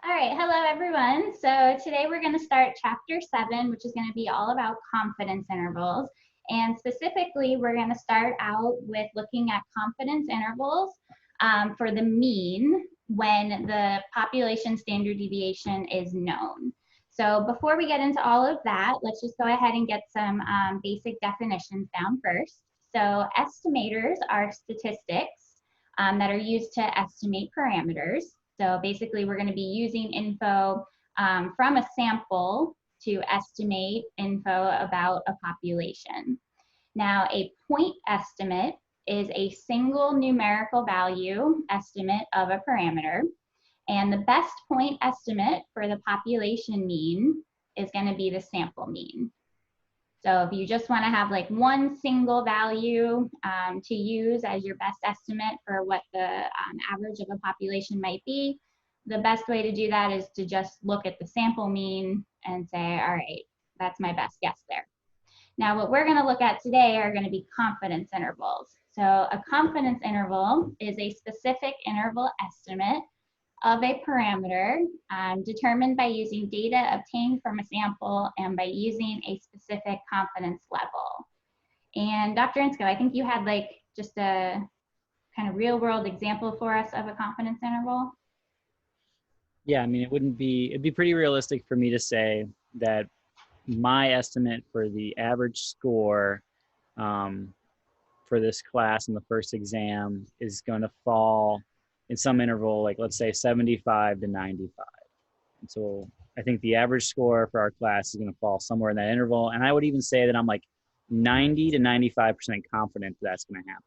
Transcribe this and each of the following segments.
All right, hello everyone. So today we're going to start chapter 7, which is going to be all about confidence intervals. And specifically, we're going to start out with looking at confidence intervals for the mean when the population standard deviation is known. So before we get into all of that, let's just go ahead and get some basic definitions down first. So estimators are statistics that are used to estimate parameters. So basically, we're going to be using info from a sample to estimate info about a population. Now, a point estimate is a single numerical value estimate of a parameter. And the best point estimate for the population mean is going to be the sample mean. So if you just want to have like one single value to use as your best estimate for what the average of a population might be, the best way to do that is to just look at the sample mean and say, all right, that's my best guess there. Now, what we're going to look at today are going to be confidence intervals. So a confidence interval is a specific interval estimate of a parameter determined by using data obtained from a sample and by using a specific confidence level. And Dr. Insko, I think you had like just a kind of real world example for us of a confidence interval. Yeah, I mean, it'd be pretty realistic for me to say that my estimate for the average score for this class in the first exam is going to fall in some interval, like let's say 75 to 95. And so I think the average score for our class is going to fall somewhere in that interval. And I would even say that I'm like 90 to 95% confident that's going to happen.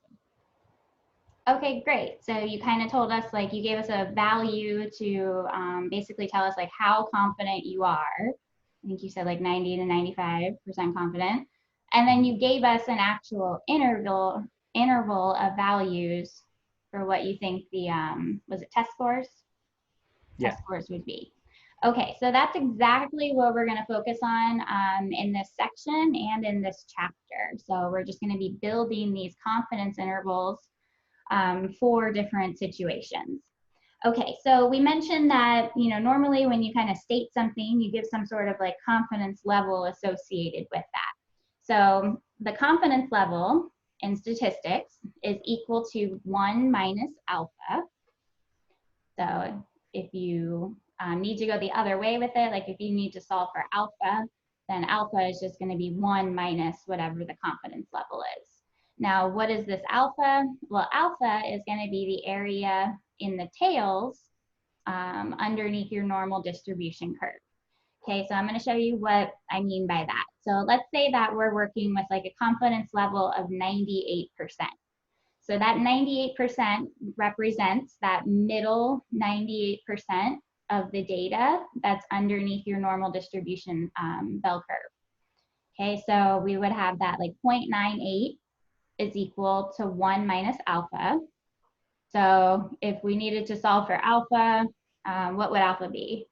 Okay, great. So you kind of told us, like, you gave us a value to basically tell us like how confident you are. I think you said like 90 to 95% confident. And then you gave us an actual interval of values for what you think the, was it test scores? Yeah. Test scores would be. Okay, so that's exactly what we're going to focus on in this section and in this chapter. So we're just going to be building these confidence intervals for different situations. Okay, so we mentioned that, you know, normally when you kind of state something, you give some sort of like confidence level associated with that. So the confidence level in statistics is equal to 1 minus alpha. So if you need to go the other way with it, like if you need to solve for alpha, then alpha is just going to be 1 minus whatever the confidence level is. Now, what is this alpha? Well, alpha is going to be the area in the tails underneath your normal distribution curve. Okay, so I'm going to show you what I mean by that. So let's say that we're working with like a confidence level of 98%. So that 98% represents that middle 98% of the data that's underneath your normal distribution bell curve. Okay, so we would have that like 0.98 is equal to 1 minus alpha. So if we needed to solve for alpha, what would alpha be?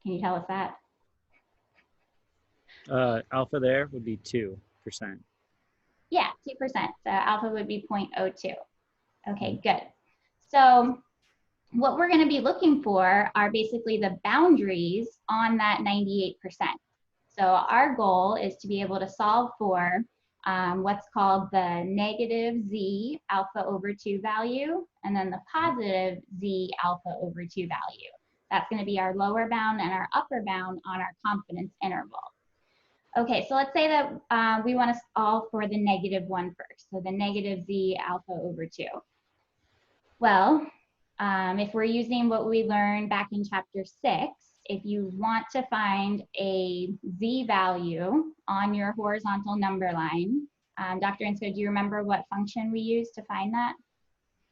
Can you tell us that? Alpha there would be 2%. Yeah, 2%. So alpha would be 0.02. Okay, good. So what we're going to be looking for are basically the boundaries on that 98%. So our goal is to be able to solve for what's called the negative z alpha over 2 value, and then the positive z alpha over 2 value. That's going to be our lower bound and our upper bound on our confidence interval. Okay, so let's say that we want to solve for the -1 first, so the negative z alpha over 2. Well, if we're using what we learned back in chapter 6, if you want to find a z value on your horizontal number line, Dr. Insko, do you remember what function we used to find that?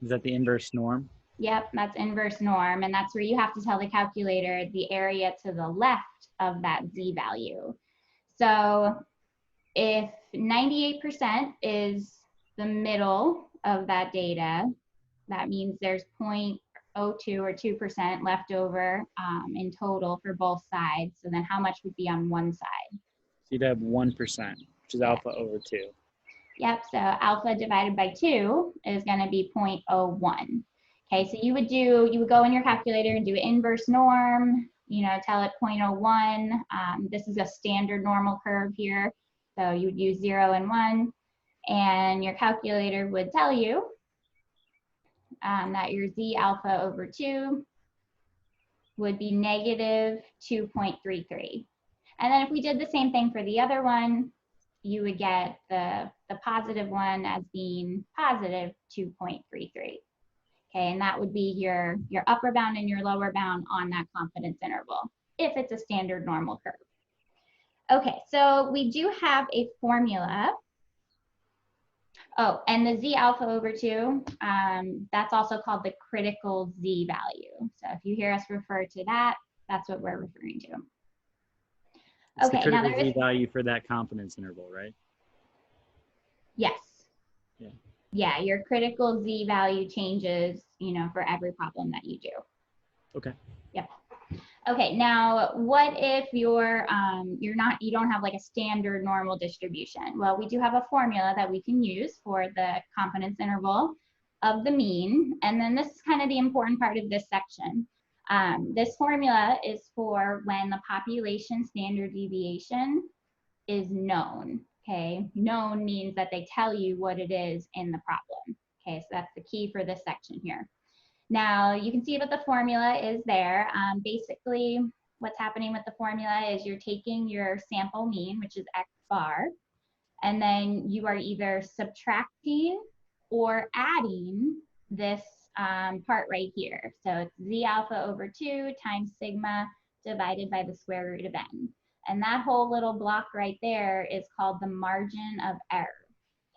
Is that the inverse norm? Yep, that's inverse norm, and that's where you have to tell the calculator the area to the left of that z value. So if 98% is the middle of that data, that means there's 0.02 or 2% left over in total for both sides. So then how much would be on one side? So you'd have 1%, which is alpha over 2. Yep, so alpha divided by 2 is going to be 0.01. Okay, so you would go in your calculator and do inverse norm, tell it 0.01. This is a standard normal curve here. So you would use 0 and 1, and your calculator would tell you that your Z alpha over 2 would be negative 2.33. And then if we did the same thing for the other one, you would get the positive one as being positive 2.33. Okay, and that would be your upper bound and your lower bound on that confidence interval, if it's a standard normal curve. Okay, so we do have a formula. Oh, and the Z alpha over 2, that's also called the critical Z value. So if you hear us refer to that, that's what we're referring to. It's okay, the critical now Z value for that confidence interval, right? Yes. Yeah. Yeah, your critical Z value changes, for every problem that you do. Okay. Yep. Okay, now what if you don't have like a standard normal distribution? Well, we do have a formula that we can use for the confidence interval of the mean, and then this is kind of the important part of this section. This formula is for when the population standard deviation is known. Okay, known means that they tell you what it is in the problem. Okay, so that's the key for this section here. Now you can see that the formula is there. Basically, what's happening with the formula is you're taking your sample mean, which is X bar, and then you are either subtracting or adding this part right here. So it's Z alpha over 2 times sigma divided by the square root of n. And that whole little block right there is called the margin of error.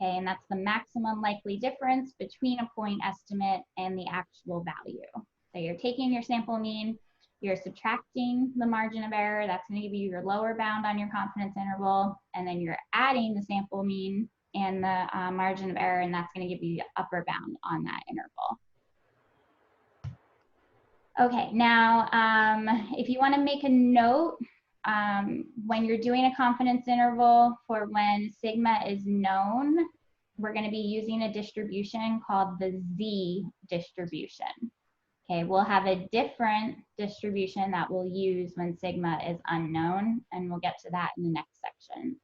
Okay, and that's the maximum likely difference between a point estimate and the actual value. So you're taking your sample mean, you're subtracting the margin of error, that's going to give you your lower bound on your confidence interval, and then you're adding the sample mean and the margin of error, and that's going to give you the upper bound on that interval. Okay, now if you want to make a note, when you're doing a confidence interval for when sigma is known, we're going to be using a distribution called the Z distribution. Okay, we'll have a different distribution that we'll use when sigma is unknown, and we'll get to that in the next section.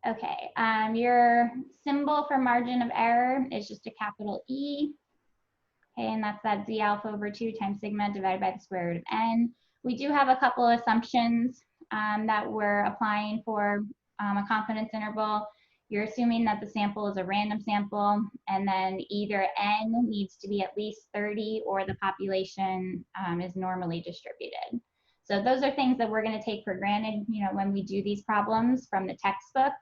Okay, your symbol for margin of error is just a capital E. Okay, and that's that Z alpha over 2 times sigma divided by the square root of n. We do have a couple of assumptions that we're applying for a confidence interval. You're assuming that the sample is a random sample, and then either n needs to be at least 30 or the population is normally distributed. So those are things that we're going to take for granted, when we do these problems from the textbook,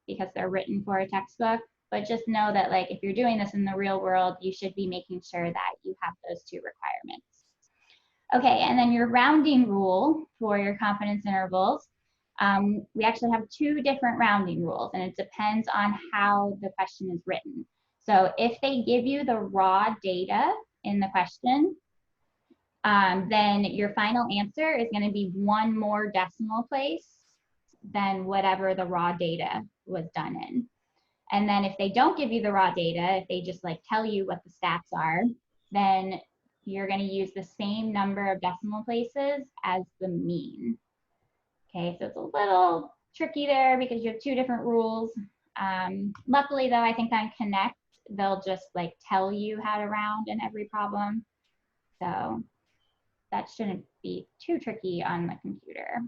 because they're written for a textbook. But just know that, like, if you're doing this in the real world, you should be making sure that you have those 2 requirements. Okay, and then your rounding rule for your confidence intervals. We actually have 2 different rounding rules, and it depends on how the question is written. So if they give you the raw data in the question, then your final answer is going to be 1 more decimal place than whatever the raw data was done in. And then if they don't give you the raw data, if they just like tell you what the stats are, then you're going to use the same number of decimal places as the mean. Okay, so it's a little tricky there because you have 2 different rules. Luckily though, I think on Connect, they'll just like tell you how to round in every problem. So that shouldn't be too tricky on the computer.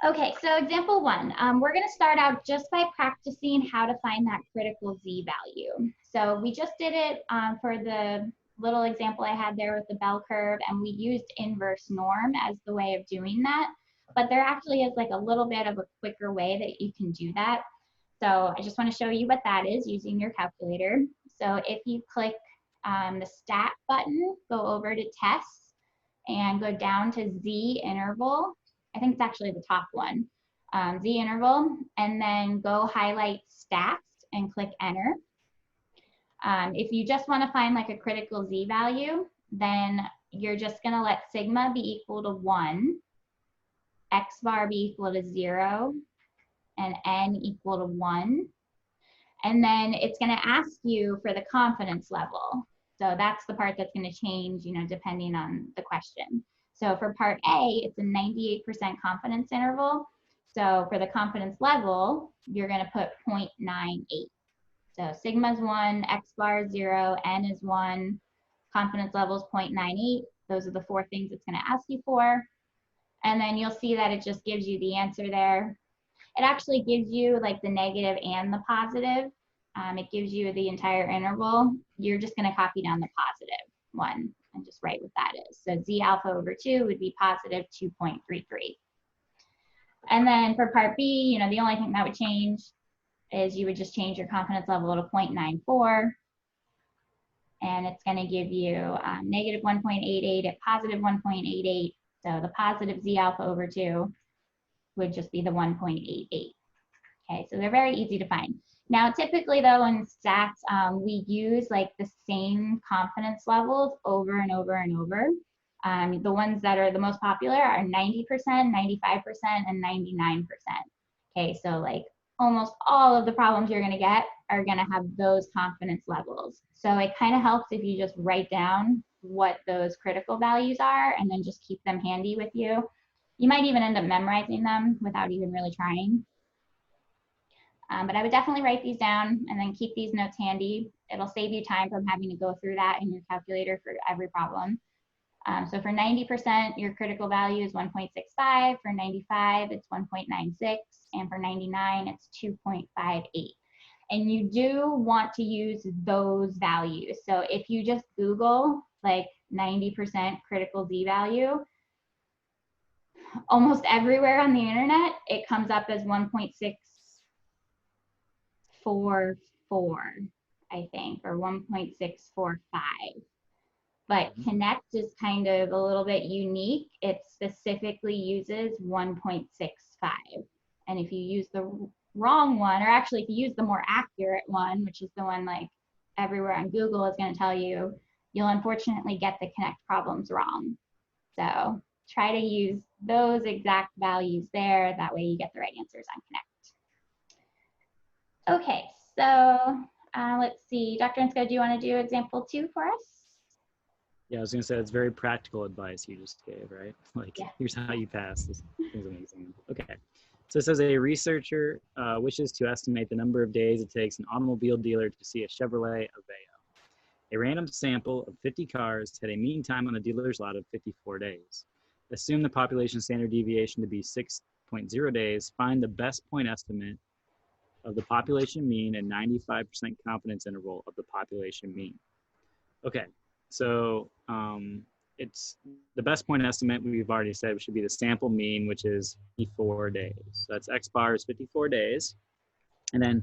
Okay, so example 1, we're going to start out just by practicing how to find that critical Z value. So we just did it for the little example I had there with the bell curve, and we used inverse norm as the way of doing that. But there actually is like a little bit of a quicker way that you can do that. So I just want to show you what that is using your calculator. So if you click the stat button, go over to tests, and go down to Z interval. I think it's actually the top one, Z interval, and then go highlight stats and click enter. If you just want to find like a critical Z value, then you're just going to let sigma be equal to 1, X bar be equal to 0, and n equal to 1. And then it's going to ask you for the confidence level. So that's the part that's going to change, depending on the question. So for part A, it's a 98% confidence interval. So for the confidence level, you're going to put 0.98. So sigma is 1, x bar is 0, n is 1, confidence level is 0.98. Those are the 4 things it's going to ask you for. And then you'll see that it just gives you the answer there. It actually gives you like the negative and the positive. It gives you the entire interval. You're just going to copy down the positive one and just write what that is. So z alpha over 2 would be positive 2.33. And then for part B, the only thing that would change is you would just change your confidence level to 0.94. And it's going to give you negative 1.88 at positive 1.88. So the positive z alpha over 2 would just be the 1.88. Okay, so they're very easy to find. Now, typically though, in stats, we use like the same confidence levels over and over and over. The ones that are the most popular are 90%, 95%, and 99%. Okay, so like almost all of the problems you're gonna get are gonna have those confidence levels. So it kind of helps if you just write down what those critical values are and then just keep them handy with you. You might even end up memorizing them without even really trying. But I would definitely write these down and then keep these notes handy. It'll save you time from having to go through that in your calculator for every problem. So for 90%, your critical value is 1.65. For 95, it's 1.96. And for 99, it's 2.58. And you do want to use those values. So if you just Google like 90% critical Z value, almost everywhere on the internet, it comes up as 1.644, I think, or 1.645. But Connect is kind of a little bit unique. It specifically uses 1.65. And if you use the wrong one, or actually if you use the more accurate one, which is the one like everywhere on Google is going to tell you, you'll unfortunately get the Connect problems wrong. So try to use those exact values there. That way you get the right answers on Connect. Okay, so let's see. Dr. Insko, do you want to do example 2 for us? Yeah, I was going to say it's very practical advice you just gave, right? Like, yeah. Here's how you pass. This is amazing. Okay. So it says a researcher wishes to estimate the number of days it takes an automobile dealer to see a Chevrolet Aveo. A random sample of 50 cars had a mean time on the dealer's lot of 54 days. Assume the population standard deviation to be 6.0 days. Find the best point estimate of the population mean and 95% confidence interval of the population mean. Okay, so it's the best point estimate we've already said should be the sample mean, which is 54 days. So that's X bar is 54 days. And then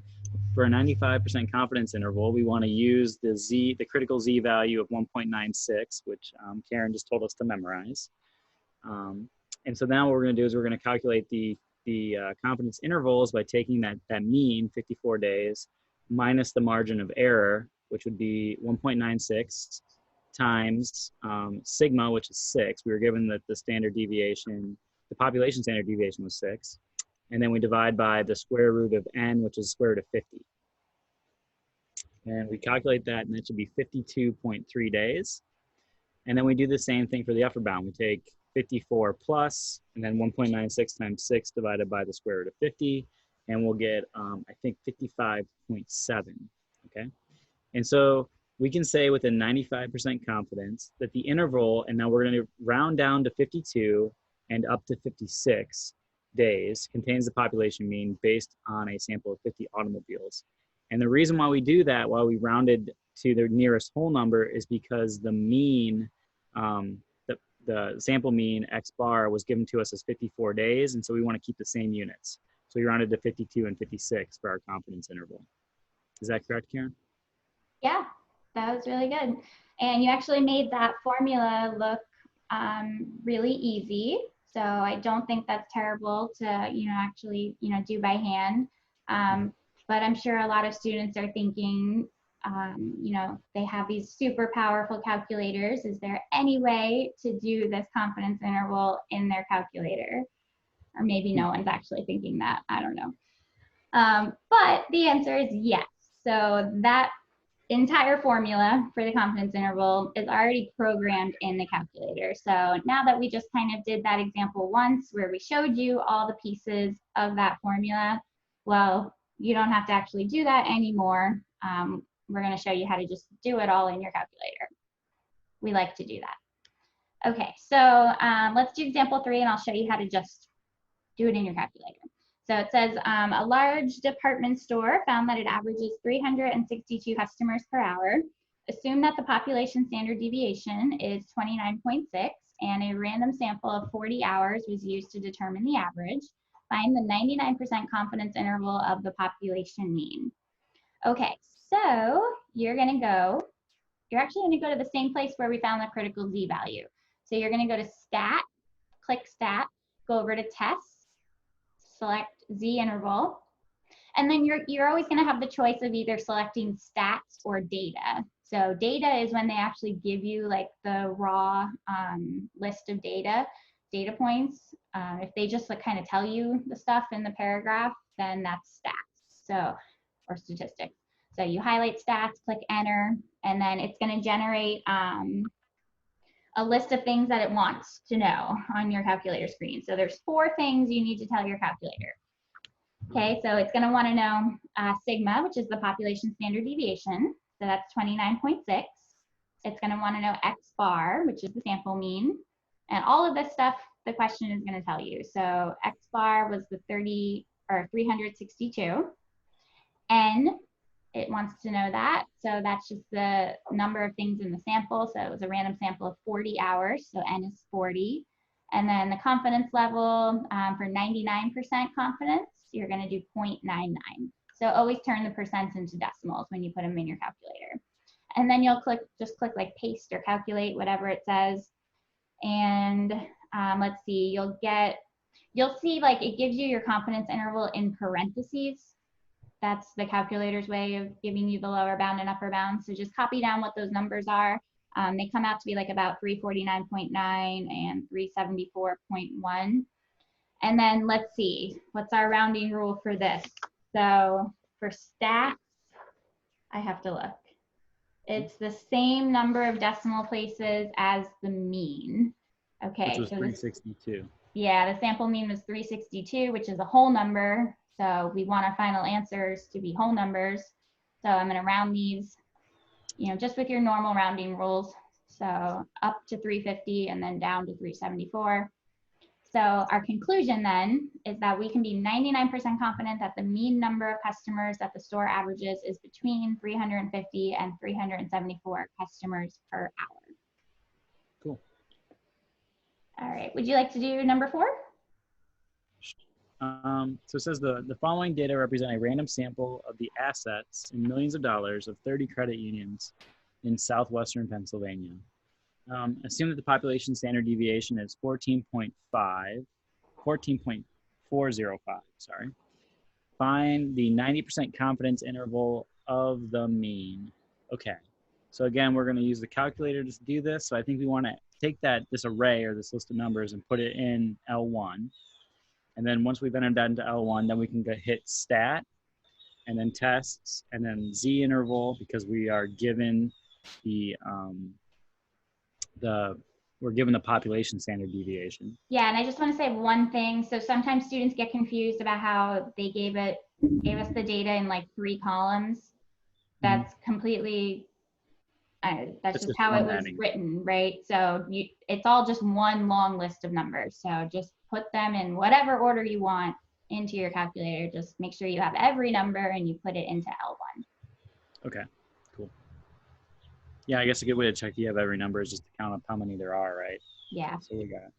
for a 95% confidence interval, we want to use the critical Z value of 1.96, which Karen just told us to memorize. And so now what we're going to do is we're going to calculate the confidence intervals by taking that mean, 54 days, minus the margin of error, which would be 1.96 times sigma, which is 6. We were given that the standard deviation, the population standard deviation was 6. And then we divide by the square root of n, which is the square root of 50. And we calculate that, and that should be 52.3 days. And then we do the same thing for the upper bound. We take 54 plus, and then 1.96 times 6 divided by the square root of 50, and we'll get, I think, 55.7, okay? And so we can say with a 95% confidence that the interval, and now we're going to round down to 52 and up to 56 days, contains the population mean based on a sample of 50 automobiles. And the reason why we do that, why we rounded to the nearest whole number, is because the mean, the sample mean X bar was given to us as 54 days, and so we want to keep the same units. So we rounded to 52 and 56 for our confidence interval. Is that correct, Karen? Yeah, that was really good. And you actually made that formula look really easy. So I don't think that's terrible to, actually, do by hand. But I'm sure a lot of students are thinking, they have these super powerful calculators. Is there any way to do this confidence interval in their calculator? Or maybe no one's actually thinking that, I don't know. But the answer is yes. So that entire formula for the confidence interval is already programmed in the calculator. So now that we just kind of did that example once where we showed you all the pieces of that formula, well, you don't have to actually do that anymore. We're going to show you how to just do it all in your calculator. We like to do that. Okay, so let's do example 3 and I'll show you how to just do it in your calculator. So it says a large department store found that it averages 362 customers per hour. Assume that the population standard deviation is 29.6 and a random sample of 40 hours was used to determine the average. Find the 99% confidence interval of the population mean. Okay, so you're actually going to go to the same place where we found the critical Z value. So you're going to go to Stat, click Stat, go over to Tests, select Z interval, and then you're always going to have the choice of either selecting stats or data. So data is when they actually give you like the raw list of data points. If they just like kind of tell you the stuff in the paragraph, then that's stats. So, or statistics. So you highlight stats, click enter, and then it's going to generate a list of things that it wants to know on your calculator screen. So there's 4 things you need to tell your calculator. Okay, so it's going to want to know sigma, which is the population standard deviation. So that's 29.6. It's going to want to know x bar, which is the sample mean. And all of this stuff, the question is going to tell you. So x bar was the 362. N, it wants to know that. So that's just the number of things in the sample. So it was a random sample of 40 hours. So N is 40. And then the confidence level for 99% confidence, you're going to do 0.99. So always turn the percents into decimals when you put them in your calculator. And then you'll just click like paste or calculate, whatever it says. And let's see, you'll see like it gives you your confidence interval in parentheses. That's the calculator's way of giving you the lower bound and upper bound. So just copy down what those numbers are. They come out to be like about 349.9 and 374.1. And then let's see, what's our rounding rule for this? So for stats, I have to look. It's the same number of decimal places as the mean. Okay. Which was 362. Yeah, the sample mean was 362, which is a whole number. So we want our final answers to be whole numbers. So I'm going to round these, just with your normal rounding rules. So up to 350 and then down to 374. So our conclusion then is that we can be 99% confident that the mean number of customers that the store averages is between 350 and 374 customers per hour. Cool. All right, would you like to do number 4? So it says the following data represent a random sample of the assets in millions of dollars of 30 credit unions in southwestern Pennsylvania. Assume that the population standard deviation is 14.405, sorry. Find the 90% confidence interval of the mean. Okay, so again, we're gonna use the calculator to do this. So I think we wanna take this array or this list of numbers and put it in L1. And then once we've entered that into L1, then we can hit stat and then tests and then Z interval because we are given we're given the population standard deviation. Yeah, and I just want to say one thing. So sometimes students get confused about how they gave us the data in like 3 columns. That's completely, that's just how it was written, right? So it's all just one long list of numbers. So just put them in whatever order you want into your calculator. Just make sure you have every number and you put it into L1. Okay, cool. Yeah, I guess a good way to check you have every number is just to count up how many there are, right? Yeah. So we got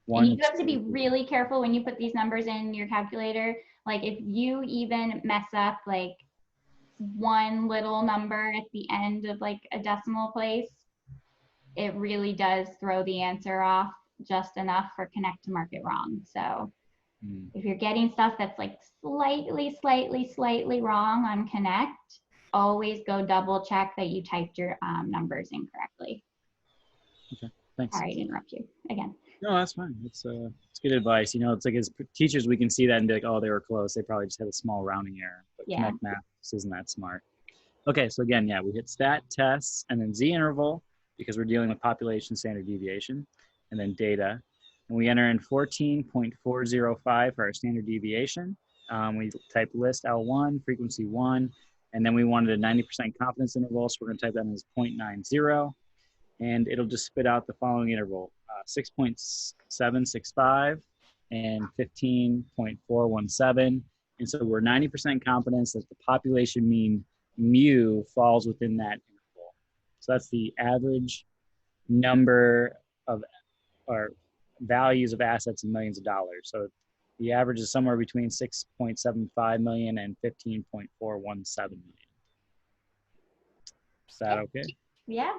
1. And you have to be really careful when you put these numbers in your calculator. Like if you even mess up like one little number at the end of like a decimal place, it really does throw the answer off just enough for Connect to mark it wrong. So if you're getting stuff that's like slightly wrong on Connect, always go double check that you typed your numbers incorrectly. Okay, thanks. Sorry to interrupt you again. No, that's fine. It's good advice. It's like as teachers, we can see that and be like, oh, they were close. They probably just had a small rounding error. But yeah. Connect Math just isn't that smart. Okay, so again, yeah, we hit stat, tests, and then z-interval because we're dealing with population standard deviation, and then data. And we enter in 14.405 for our standard deviation. We type list L1, frequency 1, and then we wanted a 90% confidence interval, so we're going to type that in as 0.90, and it'll just spit out the following interval, 6.765 and 15.417. And so we're 90% confidence that the population mean mu falls within that interval. So that's the average number of or values of assets in millions of dollars. So the average is somewhere between 6.75 million and 15.417 million. Is that okay? Yeah,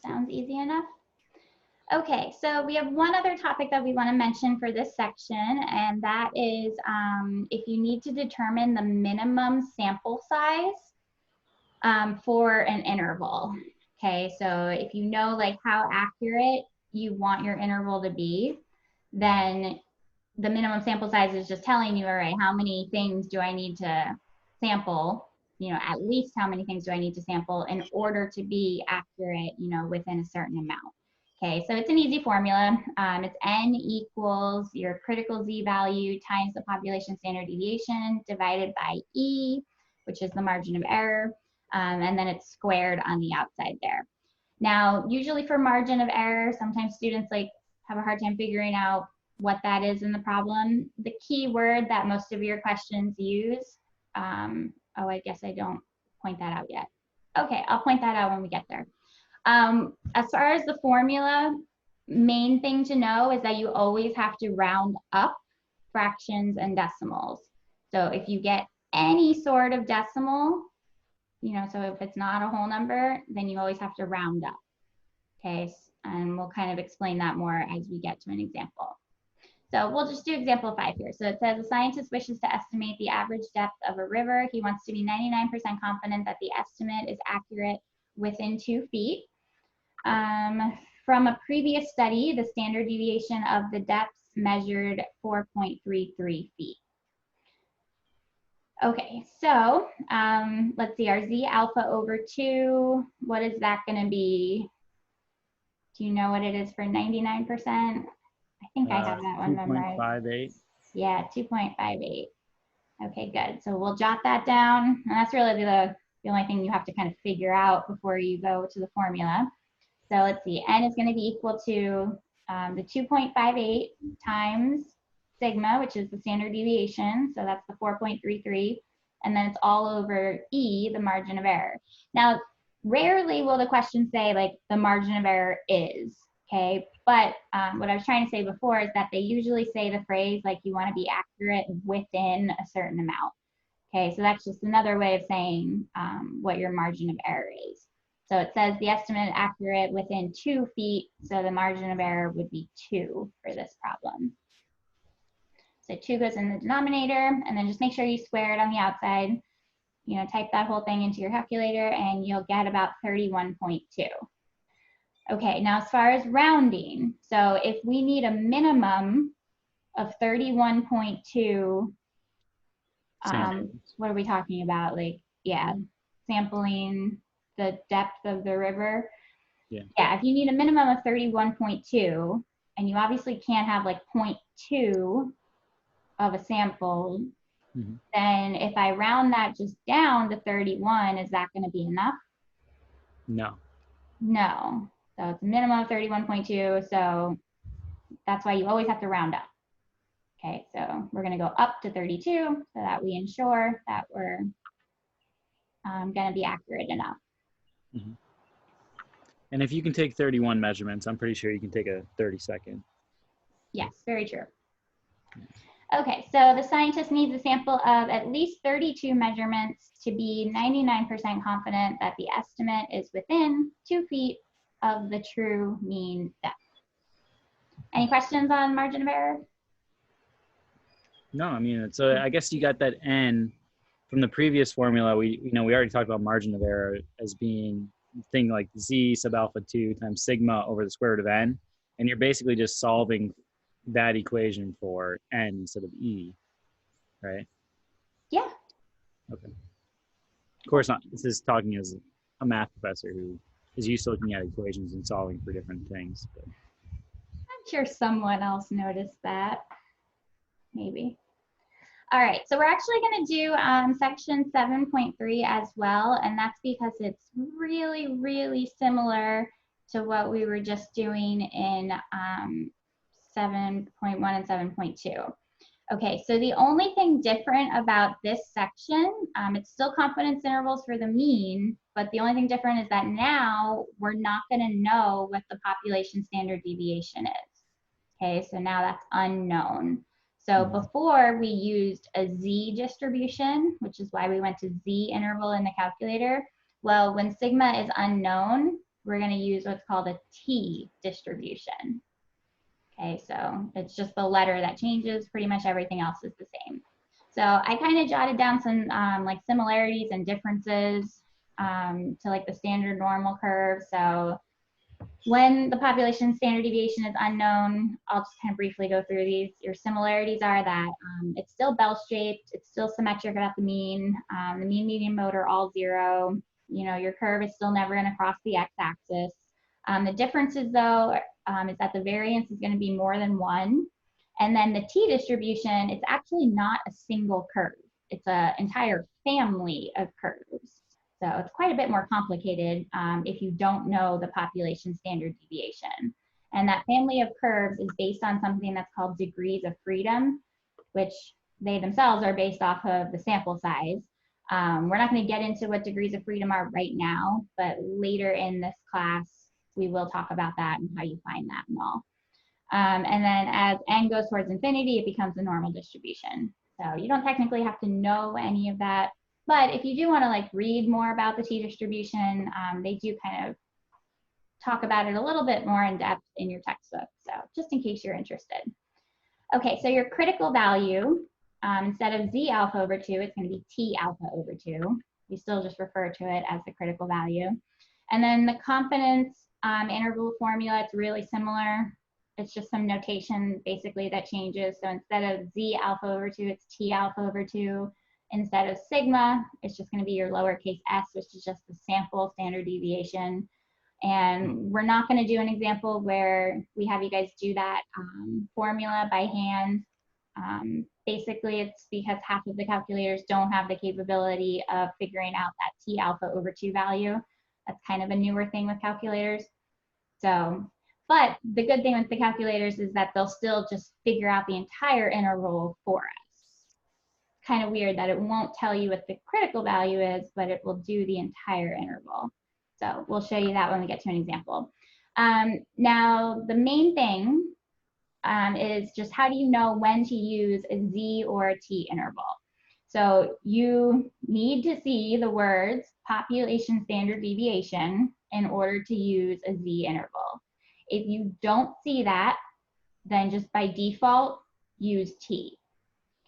sounds easy enough. Okay, so we have one other topic that we want to mention for this section, and that is if you need to determine the minimum sample size for an interval. Okay, so if you know like how accurate you want your interval to be, then the minimum sample size is just telling you, all right, how many things do I need to sample, at least how many things do I need to sample in order to be accurate, within a certain amount. Okay, so it's an easy formula. It's n equals your critical z value times the population standard deviation divided by e, which is the margin of error, and then it's squared on the outside there. Now, usually for margin of error, sometimes students have a hard time figuring out what that is in the problem. The key word that most of your questions use, oh, I guess I don't point that out yet. Okay, I'll point that out when we get there. As far as the formula, main thing to know is that you always have to round up fractions and decimals. So if you get any sort of decimal, so if it's not a whole number, then you always have to round up. Okay, and we'll kind of explain that more as we get to an example. So we'll just do example 5 here. So it says a scientist wishes to estimate the average depth of a river. He wants to be 99% confident that the estimate is accurate within 2 feet. From a previous study, the standard deviation of the depths measured 4.33 feet. Okay, so let's see, our z alpha over 2, what is that going to be? Do you know what it is for 99%? I think I have that one memorized. 2.58. Yeah, 2.58. Okay, good. So we'll jot that down. And that's really the only thing you have to kind of figure out before you go to the formula. So let's see, n is going to be equal to the 2.58 times sigma, which is the standard deviation. So that's the 4.33. And then it's all over E, the margin of error. Now, rarely will the question say like the margin of error is, okay? But what I was trying to say before is that they usually say the phrase like you want to be accurate within a certain amount. Okay, so that's just another way of saying what your margin of error is. So it says the estimate accurate within 2 feet, so the margin of error would be 2 for this problem. So 2 goes in the denominator, and then just make sure you square it on the outside. Type that whole thing into your calculator, and you'll get about 31.2. Okay, now as far as rounding, so if we need a minimum of 31.2, what are we talking about? Like, yeah, sampling the depth of the river. Yeah, if you need a minimum of 31.2, and you obviously can't have like 0.2 of a sample, then if I round that just down to 31, is that going to be enough? No. No. So it's a minimum of 31.2, so that's why you always have to round up. Okay, so we're going to go up to 32 so that we ensure that we're going to be accurate enough. And if you can take 31 measurements, I'm pretty sure you can take a 30-second. Yes, very true. Okay, so the scientist needs a sample of at least 32 measurements to be 99% confident that the estimate is within 2 feet of the true mean depth. Any questions on margin of error? No, I mean, so I guess you got that n from the previous formula. We already talked about margin of error as being thing like z sub alpha 2 times sigma over the square root of n, and you're basically just solving that equation for n instead of e, right? Yeah. Okay. Of course, not. This is talking as a math professor who is used to looking at equations and solving for different things. But. I'm sure someone else noticed that, maybe. All right, so we're actually going to do section 7.3 as well, and that's because it's really, really similar to what we were just doing in 7.1 and 7.2. Okay, so the only thing different about this section, it's still confidence intervals for the mean, but the only thing different is that now we're not going to know what the population standard deviation is. Okay, so now that's unknown. So before we used a z distribution, which is why we went to z interval in the calculator. Well, when sigma is unknown, we're going to use what's called a t distribution. Okay, so it's just the letter that changes. Pretty much everything else is the same. So I kind of jotted down some like similarities and differences to like the standard normal curve. So when the population standard deviation is unknown, I'll just kind of briefly go through these. Your similarities are that it's still bell-shaped, it's still symmetric about the mean, median, mode are all 0. You know, your curve is still never going to cross the x-axis. The differences, though, is that the variance is going to be more than 1. And then the t-distribution, it's actually not a single curve. It's an entire family of curves. So it's quite a bit more complicated if you don't know the population standard deviation. And that family of curves is based on something that's called degrees of freedom, which they themselves are based off of the sample size. We're not going to get into what degrees of freedom are right now, but later in this class, we will talk about that and how you find that and all. And then as n goes towards infinity, it becomes a normal distribution. So you don't technically have to know any of that. But if you do want to like read more about the t-distribution, they do kind of talk about it a little bit more in depth in your textbook. So just in case you're interested. Okay, so your critical value, instead of z alpha over 2, it's going to be t alpha over 2. We still just refer to it as the critical value. And then the confidence interval formula, it's really similar. It's just some notation basically that changes. So instead of z alpha over 2, it's t alpha over 2. Instead of sigma, it's just going to be your lowercase s, which is just the sample standard deviation. And we're not going to do an example where we have you guys do that formula by hand. Basically, it's because half of the calculators don't have the capability of figuring out that t alpha over 2 value. That's kind of a newer thing with calculators. So, but the good thing with the calculators is that they'll still just figure out the entire interval for us. Kind of weird that it won't tell you what the critical value is, but it will do the entire interval. So we'll show you that when we get to an example. Now, the main thing is just how do you know when to use a z or a t interval? So you need to see the words population standard deviation in order to use a z interval. If you don't see that, then just by default, use t.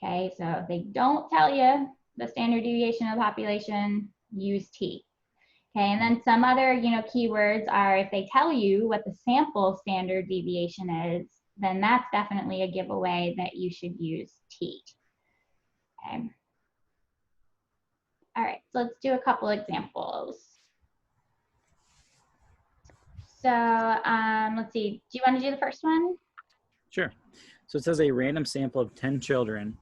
Okay, so if they don't tell you the standard deviation of the population, use t. Okay, and then some other, keywords are if they tell you what the sample standard deviation is, then that's definitely a giveaway that you should use t. Okay. All right, so let's do a couple examples. So let's see, do you want to do the first one? Sure. So it says a random sample of 10 children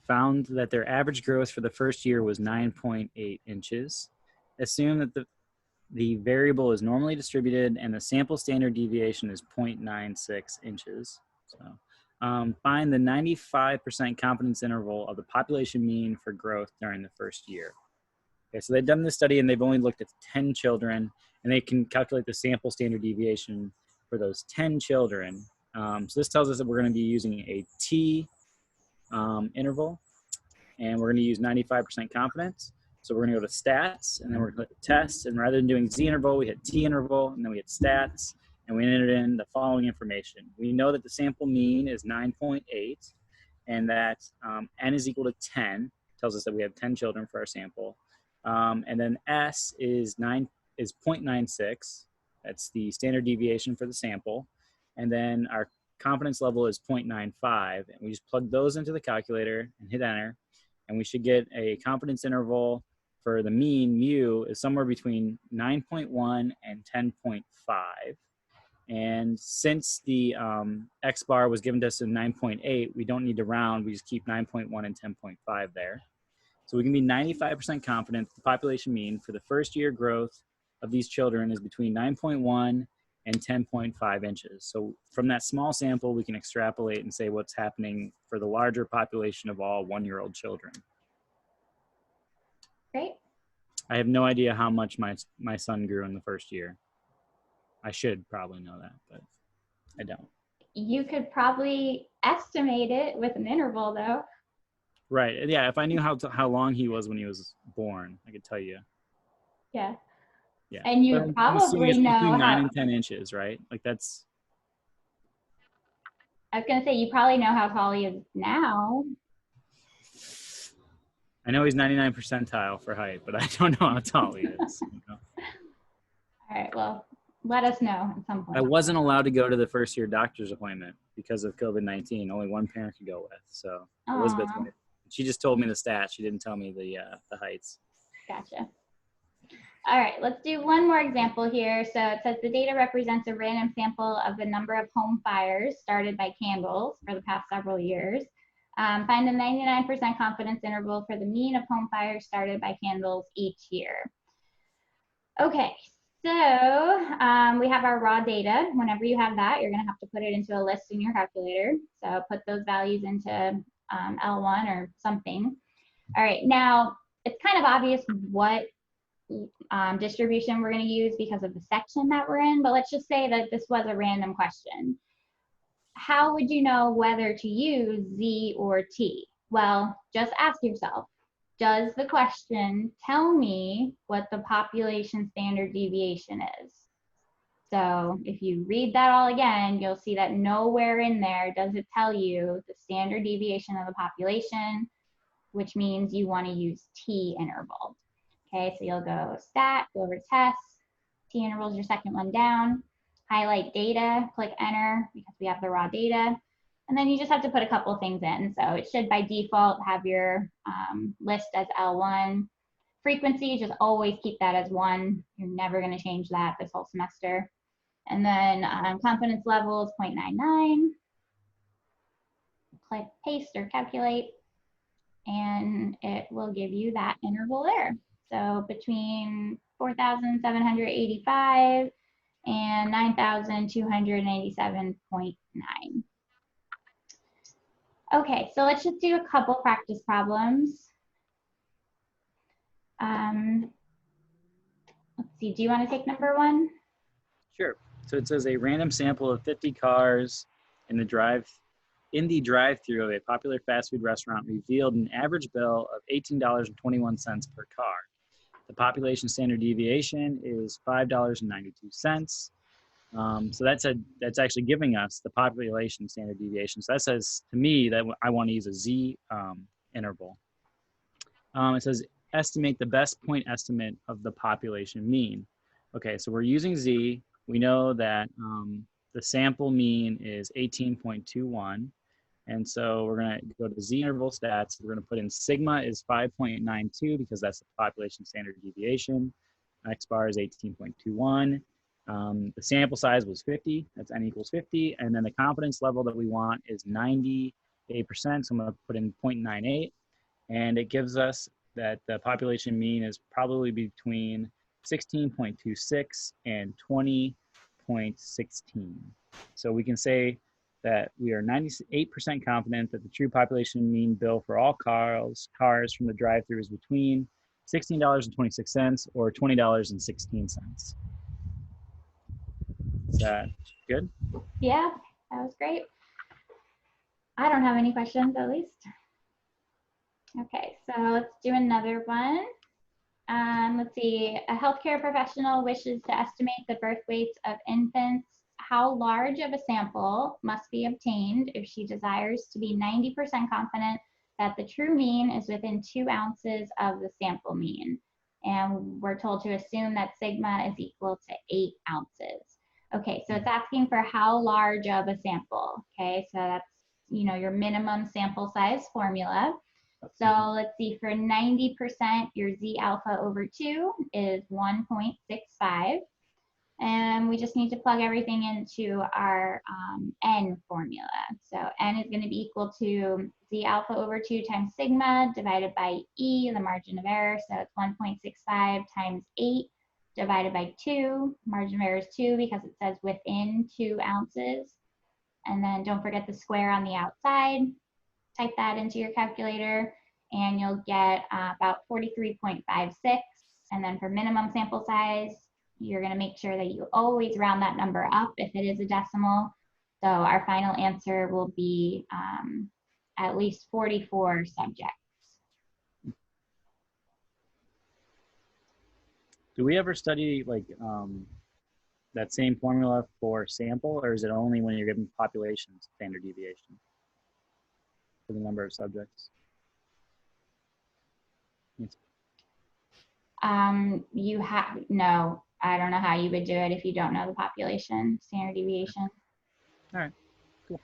found that their average growth for the first year was 9.8 inches. Assume that the variable is normally distributed and the sample standard deviation is 0.96 inches. So find the 95% confidence interval of the population mean for growth during the first year. Okay, so they've done this study and they've only looked at 10 children and they can calculate the sample standard deviation for those 10 children. So this tells us that we're going to be using a t interval and we're going to use 95% confidence. So we're going to go to stats and then we're going to click test, and rather than doing z interval, we hit t interval and then we hit stats and we entered in the following information. We know that the sample mean is 9.8 and that n is equal to 10, tells us that we have 10 children for our sample. And then s is 0.96. That's the standard deviation for the sample. And then our confidence level is 0.95. And we just plug those into the calculator and hit enter. And we should get a confidence interval for the mean mu is somewhere between 9.1 and 10.5. And since the X bar was given to us in 9.8, we don't need to round. We just keep 9.1 and 10.5 there. So we can be 95% confident the population mean for the first year growth of these children is between 9.1 and 10.5 inches. So from that small sample, we can extrapolate and say what's happening for the larger population of all one-year-old children. Great. I have no idea how much my son grew in the first year. I should probably know that, but I don't. You could probably estimate it with an interval, though. Right. Yeah. If I knew how long he was when he was born, I could tell you. Yeah. Yeah. And you I'm assuming probably it's know between 9 how. and 10 inches, right? Like that's. I was gonna say you probably know how tall he is now. I know he's 99 percentile for height, but I don't know how tall he is. You know? All right. Well, let us know at some point. I wasn't allowed to go to the first year doctor's appointment because of COVID-19. Only one parent could go with. So Elizabeth went. She just told me the stats. She didn't tell me the heights. Gotcha. All right, let's do one more example here. So it says the data represents a random sample of the number of home fires started by candles for the past several years. Find a 99% confidence interval for the mean of home fires started by candles each year. Okay, so we have our raw data. Whenever you have that, you're gonna have to put it into a list in your calculator. So put those values into L1 or something. All right, now it's kind of obvious what distribution we're going to use because of the section that we're in, but let's just say that this was a random question. How would you know whether to use Z or T? Well, just ask yourself, does the question tell me what the population standard deviation is? So if you read that all again, you'll see that nowhere in there does it tell you the standard deviation of the population, which means you want to use T interval. Okay, so you'll go stat, go over tests, T interval is your second one down, highlight data, click enter because we have the raw data, and then you just have to put a couple things in. So it should by default have your list as L1. Frequency, just always keep that as 1. You're never going to change that this whole semester. And then confidence level is 0.99. Click paste or calculate, and it will give you that interval there. So between 4,785 and 9,297.9. Okay, so let's just do a couple practice problems. Let's see, do you want to take number 1? Sure. So it says a random sample of 50 cars in the drive-through of a popular fast food restaurant revealed an average bill of $18.21 per car. The population standard deviation is $5.92. So that's actually giving us the population standard deviation. So that says to me that I want to use a Z interval. It says estimate the best point estimate of the population mean. Okay, so we're using Z. We know that the sample mean is 18.21. And so we're going to go to Z interval stats. We're going to put in sigma is 5.92 because that's the population standard deviation. X bar is 18.21. The sample size was 50. That's n equals 50. And then the confidence level that we want is 98%. So I'm going to put in 0.98. And it gives us that the population mean is probably between 16.26 and 20.16. So we can say that we are 98% confident that the true population mean bill for all cars from the drive-thru is between $16.26 or $20.16. Is that good? Yeah, that was great. I don't have any questions, at least. Okay, so let's do another one. Let's see, a healthcare professional wishes to estimate the birth weights of infants. How large of a sample must be obtained if she desires to be 90% confident that the true mean is within 2 ounces of the sample mean? And we're told to assume that sigma is equal to 8 ounces. Okay, so it's asking for how large of a sample. Okay, so that's, you know, your minimum sample size formula. So let's see, for 90%, your Z alpha over 2 is 1.65. And we just need to plug everything into our N formula. So N is going to be equal to Z alpha over 2 times sigma divided by E, the margin of error. So it's 1.65 times 8 divided by 2. Margin of error is 2 because it says within 2 ounces. And then don't forget the square on the outside. Type that into your calculator and you'll get about 43.56. And then for minimum sample size, you're going to make sure that you always round that number up if it is a decimal. So our final answer will be at least 44 subjects. Do we ever study like that same formula for sample, or is it only when you're given population standard deviation for the number of subjects? No, I don't know how you would do it if you don't know the population standard deviation. All right, cool.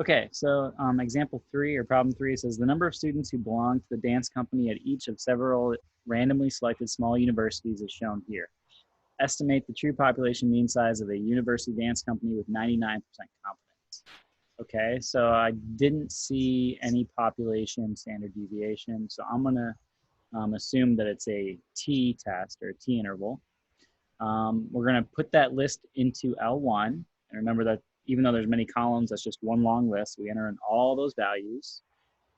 Okay, so example 3 or problem 3 says the number of students who belong to the dance company at each of several randomly selected small universities is shown here. Estimate the true population mean size of a university dance company with 99% confidence. Okay, so I didn't see any population standard deviation, so I'm gonna assume that it's a t test or a t interval. We're going to put that list into L1. And remember that even though there's many columns, that's just one long list. We enter in all those values.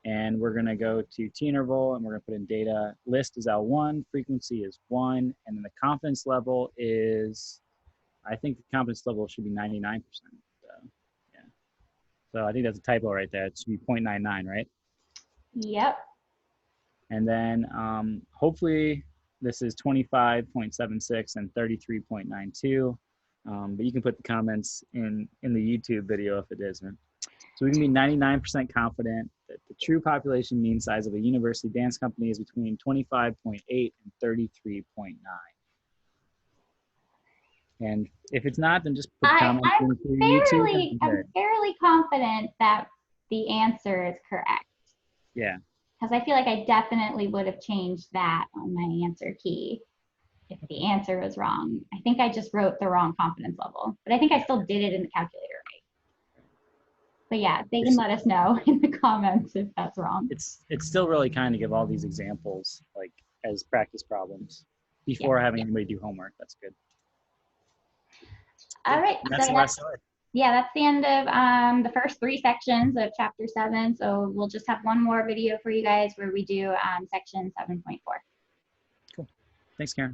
And we're going to go to t interval, and we're going to put in data. List is L1, frequency is 1, and then the confidence level is, I think the confidence level should be 99%. Yeah. So I think that's a typo right there. It should be 0.99, right? Yep. And then hopefully this is 25.76 and 33.92. But you can put the comments in the YouTube video if it isn't. So we can be 99% confident that the true population mean size of a university dance company is between 25.8 and 33.9. And if it's not, then just put comments into YouTube. I'm fairly confident that the answer is correct. Yeah. Because I feel like I definitely would have changed that on my answer key if the answer was wrong. I think I just wrote the wrong confidence level, but I think I still did it in the calculator right. But yeah, they can let us know in the comments if that's wrong. It's still really kind to give all these examples like as practice problems before having anybody do homework. That's good. All right. And that's the last slide. Yeah, that's the end of the first 3 sections of chapter 7. So we'll just have one more video for you guys where we do section 7.4. Cool. Thanks, Karen.